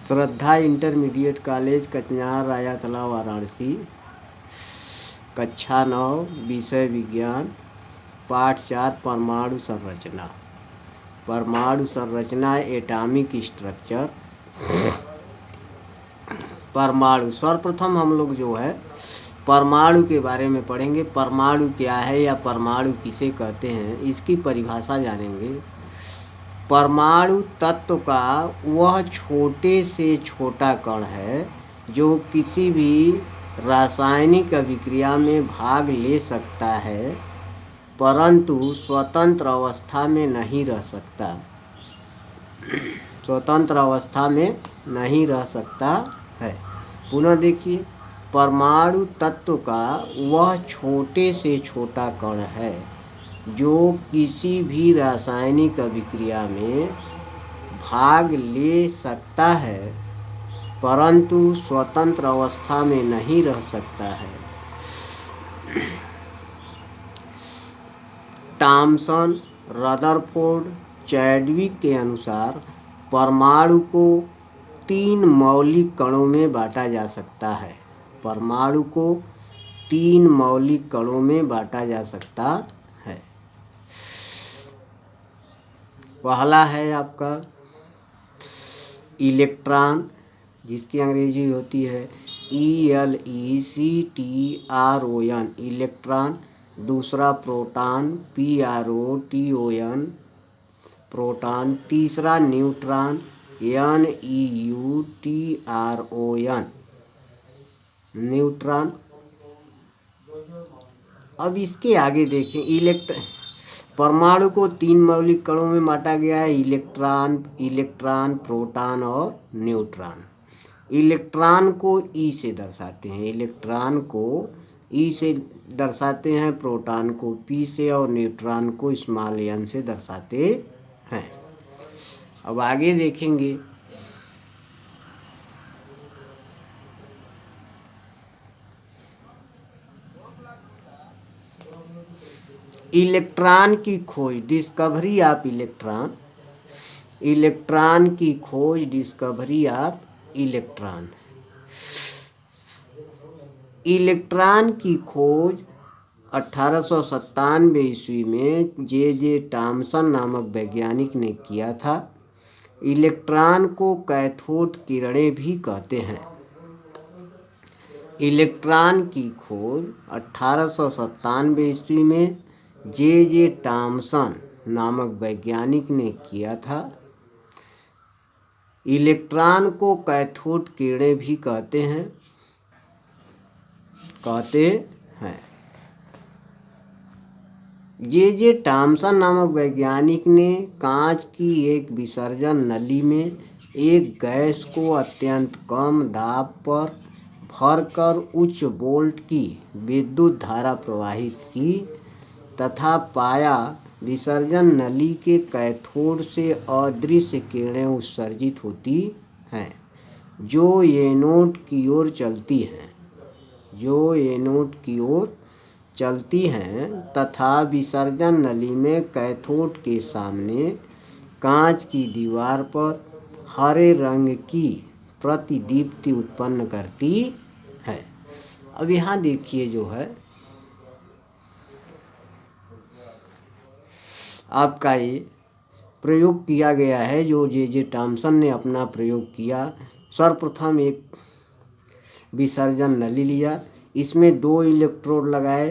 श्रद्धा intermediate college कचनार रायातला वाराणसी। कक्षा 9 विषय विज्ञान पाठ 4 परमाणु संरचना। परमाणु संरचना एटॉमिक स्ट्रक्चर। परमाणु सर्वप्रथम हम लोग जो है परमाणु के बारे में पढ़ेंगे। परमाणु क्या है या परमाणु किसे कहते हैं, इसकी परिभाषा जानेंगे। परमाणु तत्व का वह छोटे से छोटा कण है जो किसी भी रासायनिक अभिक्रिया में भाग ले सकता है परंतु स्वतंत्र अवस्था में नहीं रह सकता। स्वतंत्र अवस्था में नहीं रह सकता है। पुनः देखिए, परमाणु तत्व का वह छोटे से छोटा कण है जो किसी भी रासायनिक अभिक्रिया में भाग ले सकता है परंतु स्वतंत्र अवस्था में नहीं रह सकता है। थॉमसन, रदरफोर्ड, चैडविक के अनुसार परमाणु को 3 मौलिक कणों में बांटा जा सकता है। परमाणु को 3 मौलिक कणों में बांटा जा सकता है। पहला है आपका इलेक्ट्रॉन, जिसकी अंग्रेजी होती है ELECTRON इलेक्ट्रॉन। दूसरा प्रोटॉन PROTON प्रोटॉन। तीसरा न्यूट्रॉन NEUTRON न्यूट्रॉन। अब इसके आगे देखें, परमाणु को 3 मौलिक कणों में बांटा गया है, इलेक्ट्रॉन, प्रोटॉन और न्यूट्रॉन। इलेक्ट्रॉन को E से दर्शाते हैं, इलेक्ट्रॉन को E से दर्शाते हैं, प्रोटॉन को P से और न्यूट्रॉन को स्मॉल n से दर्शाते हैं। अब आगे देखेंगे, इलेक्ट्रॉन की खोज, डिस्कवरी ऑफ इलेक्ट्रॉन। इलेक्ट्रॉन की खोज, डिस्कवरी ऑफ इलेक्ट्रॉन। इलेक्ट्रॉन की खोज 1897 ईस्वी में J.J. थॉमसन नामक वैज्ञानिक ने किया था। इलेक्ट्रॉन को कैथोड किरणें भी कहते हैं। इलेक्ट्रॉन की खोज 1897 ईस्वी में J.J. थॉमसन नामक वैज्ञानिक ने किया था। इलेक्ट्रॉन को कैथोड किरणें भी कहते हैं। J.J. थॉमसन नामक वैज्ञानिक ने कांच की एक विसर्जन नली में एक गैस को अत्यंत कम दाब पर भरकर उच्च वोल्ट की विद्युत धारा प्रवाहित की तथा पाया विसर्जन नली के कैथोड से अदृश्य किरणें उत्सर्जित होती हैं जो एनोड की ओर चलती हैं तथा विसर्जन नली में कैथोड के सामने कांच की दीवार पर हरे रंग की प्रतिदीप्ति उत्पन्न करती है। अब यहाँ देखिए, जो है आपका ये प्रयोग किया गया है, जो J.J. थॉमसन ने अपना प्रयोग किया। सर्वप्रथम एक विसर्जन नली लिया, इसमें 2 इलेक्ट्रोड लगाए,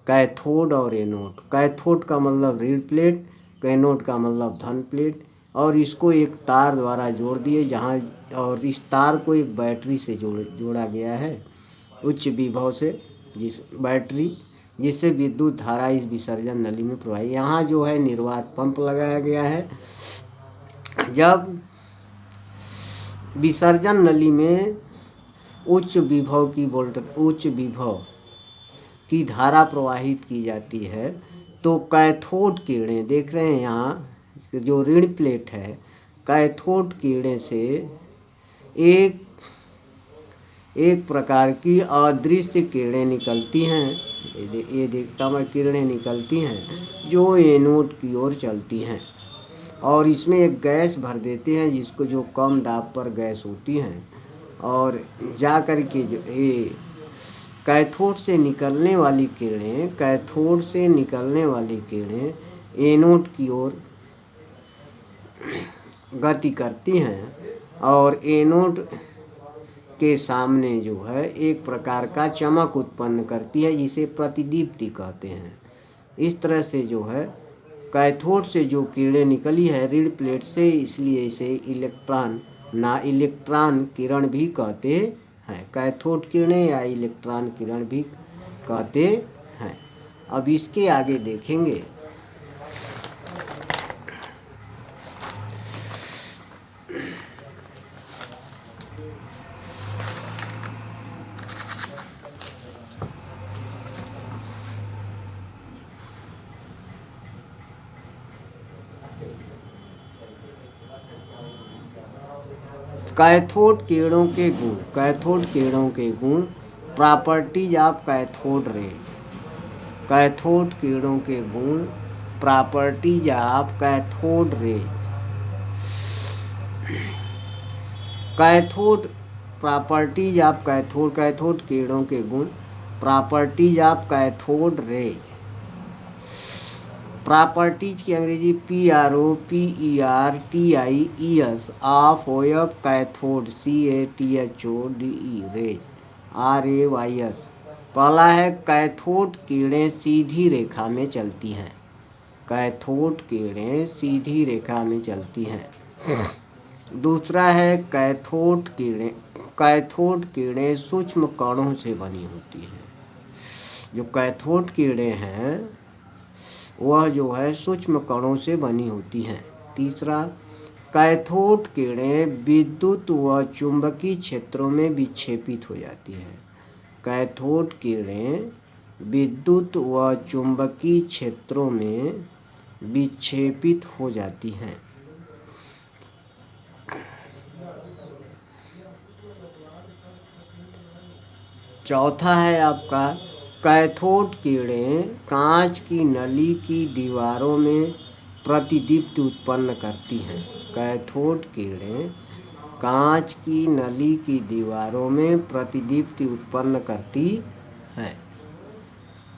कैथोड और एनोड। कैथोड का मतलब ऋण प्लेट, एनोड का मतलब धन प्लेट, और इसको एक तार द्वारा जोड़ दिए जहाँ, और इस तार को एक बैटरी से जोड़ा गया है उच्च विभव से, जिससे विद्युत धारा इस विसर्जन नली में प्रवाहित। यहाँ जो है निर्वात पंप लगाया गया है। जब विसर्जन नली में उच्च विभव की धारा प्रवाहित की जाती है तो कैथोड किरणें, देख रहे हैं यहाँ जो ऋण प्लेट है, कैथोड किरणें से एक प्रकार की अदृश्य किरणें निकलती हैं। ये देखता मैं किरणें निकलती हैं जो एनोड की ओर चलती हैं। और इसमें एक गैस भर देते हैं जिसको जो कम दाब पर गैस होती हैं, और जा कर के जो ये कैथोड से निकलने वाली किरणें एनोड की ओर गति करती हैं और एनोड के सामने जो है एक प्रकार का चमक उत्पन्न करती है जिसे प्रतिदीप्ति कहते हैं। इस तरह से जो है कैथोड से जो किरणें निकली है ऋण प्लेट से, इसलिए इसे इलेक्ट्रॉन किरण भी कहते हैं। कैथोड किरणें या इलेक्ट्रॉन किरण भी कहते हैं। अब इसके आगे देखेंगे। कैथोड किरणों के गुण properties of cathode rays. Cathode किरणों के गुण properties of cathode rays. Cathode किरणों के गुण properties of cathode rays. Properties की अंग्रेजी PROPERTIES of wave cathode CATHODE rays RAYS। पहला है कैथोड किरणें सीधी रेखा में चलती हैं। कैथोड किरणें सीधी रेखा में चलती हैं। दूसरा है कैथोड किरणें सूक्ष्म कणों से बनी होती हैं। जो कैथोड किरणें हैं वह जो है सूक्ष्म कणों से बनी होती हैं। तीसरा, कैथोड किरणें विद्युत व चुंबकीय क्षेत्रों में विक्षेपित हो जाती हैं। कैथोड किरणें विद्युत व चुंबकीय क्षेत्रों में विक्षेपित हो जाती हैं। चौथा है आपका कैथोड किरणें कांच की नली की दीवारों में प्रतिदीप्ति उत्पन्न करती हैं। कैथोड किरणें कांच की नली की दीवारों में प्रतिदीप्ति उत्पन्न करती हैं।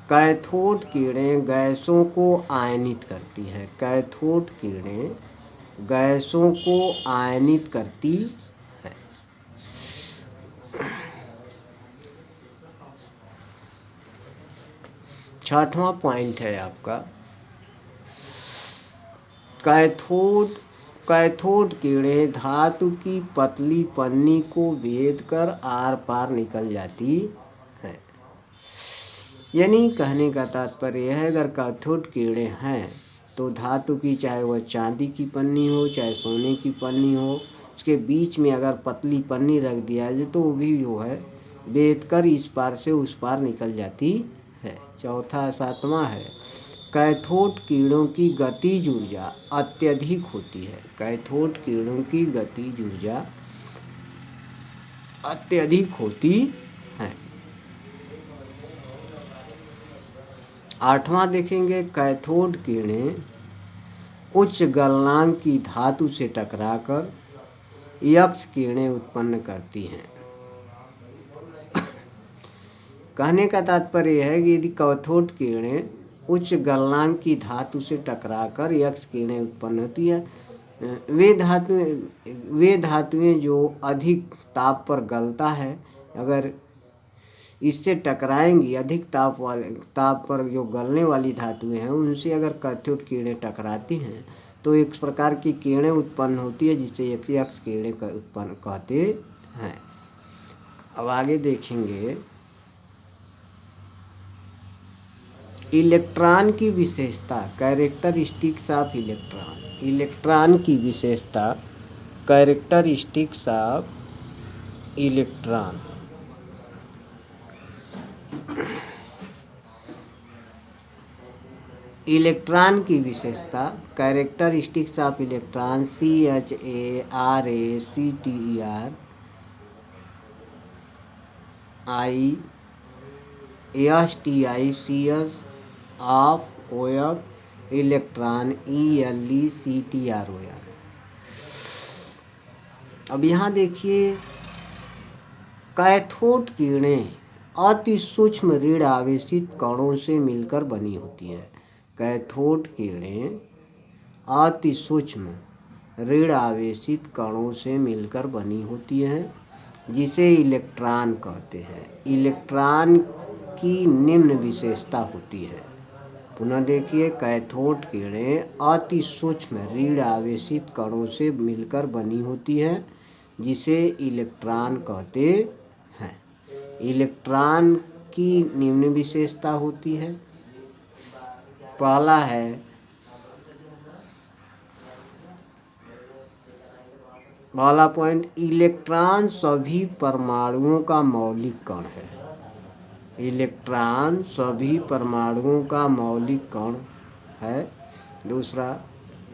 कैथोड किरणें गैसों को आयनित करती हैं। कैथोड किरणें गैसों को आयनित करती हैं। छठवां पॉइंट है आपका कैथोड किरणें धातु की पतली पन्नी को भेद कर आर पार निकल जाती है। यानी कहने का तात्पर्य है अगर कैथोड किरणें हैं तो धातु की, चाहे वह चांदी की पन्नी हो चाहे सोने की पन्नी हो, उसके बीच में अगर पतली पन्नी रख दिया जाए तो वो भी जो है भेद कर इस पार से उस पार निकल जाती है। सातवां है कैथोड किरणों की गतिज ऊर्जा अत्यधिक होती है। कैथोड किरणों की गतिज ऊर्जा अत्यधिक होती है। आठवां देखेंगे कैथोड किरणें उच्च गलनांक की धातु से टकराकर यक्ष किरणें उत्पन्न करती हैं। कहने का तात्पर्य है कि यदि कैथोड किरणें उच्च गलनांक की धातु से टकराकर यक्ष किरणें उत्पन्न होती है, वे धातुएं जो अधिक ताप पर गलता है, अगर इससे टकराएंगी, अधिक ताप पर जो गलने वाली धातुएं हैं उनसे अगर कैथोड किरणें टकराती हैं तो एक प्रकार की किरणें उत्पन्न होती है जिसे यक्ष किरणें उत्पन्न कहते हैं। अब आगे देखेंगे इलेक्ट्रॉन की विशेषता कैरेक्टरिस्टिक्स ऑफ इलेक्ट्रॉन। इलेक्ट्रॉन की विशेषता कैरेक्टरिस्टिक्स ऑफ इलेक्ट्रॉन। इलेक्ट्रॉन की विशेषता characteristics of electron CHARACTERISTICS of wave electron ELECTRON। अब यहाँ देखिए, कैथोड किरणें अति सूक्ष्म ऋण आवेशित कणों से मिलकर बनी होती है। कैथोड किरणें अति सूक्ष्म ऋण आवेशित कणों से मिलकर बनी होती हैं, जिसे इलेक्ट्रॉन कहते हैं। इलेक्ट्रॉन की निम्न विशेषता होती है। पुनः देखिए, कैथोड किरणें अति सूक्ष्म ऋण आवेशित कणों से मिलकर बनी होती हैं, जिसे इलेक्ट्रॉन कहते हैं। इलेक्ट्रॉन की निम्न विशेषता होती है। पहला है, पहला पॉइंट, इलेक्ट्रॉन सभी परमाणुओं का मौलिक कण है। इलेक्ट्रॉन सभी परमाणुओं का मौलिक कण है। दूसरा,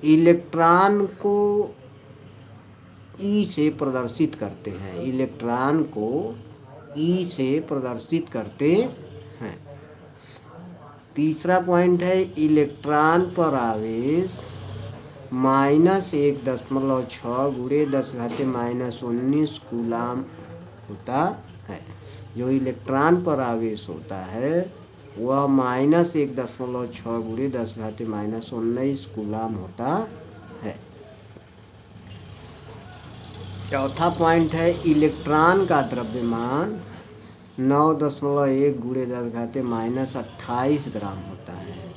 इलेक्ट्रॉन को ई से प्रदर्शित करते हैं। इलेक्ट्रॉन को ई से प्रदर्शित करते हैं। तीसरा पॉइंट है, इलेक्ट्रॉन पर आवेश -1.6 गुणे 10⁻⁻19 कूलाम होता है। जो इलेक्ट्रॉन पर आवेश होता है वह -1.6 गुणे 10⁻⁻19 कूलाम होता है। चौथा पॉइंट है, इलेक्ट्रॉन का द्रव्यमान 9.1 गुणे 10⁻⁻28 ग्राम होता है।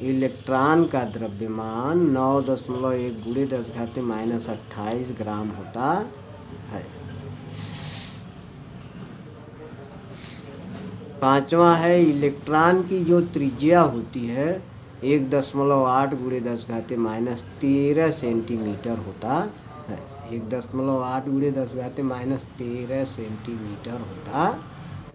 इलेक्ट्रॉन का द्रव्यमान 9.1 गुणे 10⁻⁻28 ग्राम होता है। पांचवा है, इलेक्ट्रॉन की जो त्रिज्या होती है 1.8 गुणे 10⁻13 सेंटीमीटर होता है। 1.8 गुणे 10⁻13 सेंटीमीटर होता